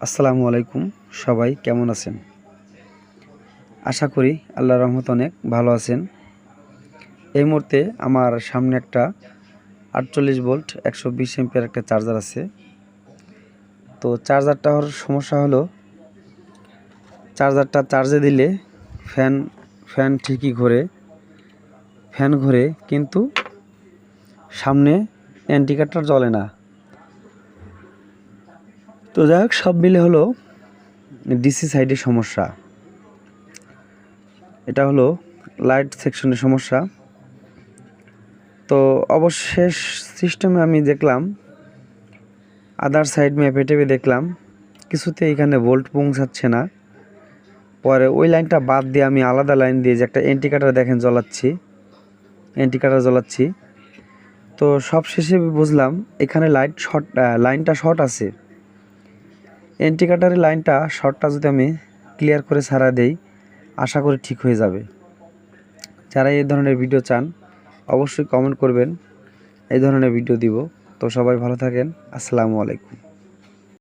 আসসালামু আলাইকুম। সবাই কেমন আছেন? আশা করি আল্লাহর রহমতে অনেক ভালো আছেন। এই মুহূর্তে আমার সামনে একটা 48 ভোল্ট 120 এম্পিয়ার একটা চার্জার আছে। তো চার্জারটার সমস্যা হলো চার্জারটা চার্জে দিলে ফ্যান ঠিকই ঘোরে কিন্তু সামনে ইন্ডিকেটর জ্বলে না। তো যাই হোক, সব মিলে হলো ডিসি সাইডের সমস্যা। এটা হলো লাইট সেকশনের সমস্যা। তো অবশেষ সিস্টেমে আমি দেখলাম, আদার সাইড ম্যাপে টেপে দেখলাম কিছুতে এখানে ভোল্ট পৌঁছাচ্ছে না। পরে ওই লাইনটা বাদ দিয়ে আমি আলাদা লাইন দিয়ে যে একটা ইন্ডিকেটর দেখেন জ্বলাচ্ছি। তো সব শেষে বুঝলাম এখানে লাইনটা শর্ট আছে। ইন্ডিকেটরের লাইনটা শর্টটা যদি আমি ক্লিয়ার করে ছাড়া দেই, আশা করি ঠিক হয়ে যাবে। যারা এই ধরনের ভিডিও চান অবশ্যই কমেন্ট করবেন, এই ধরনের ভিডিও দিব। তো সবাই ভালো থাকেন। আসসালামু আলাইকুম।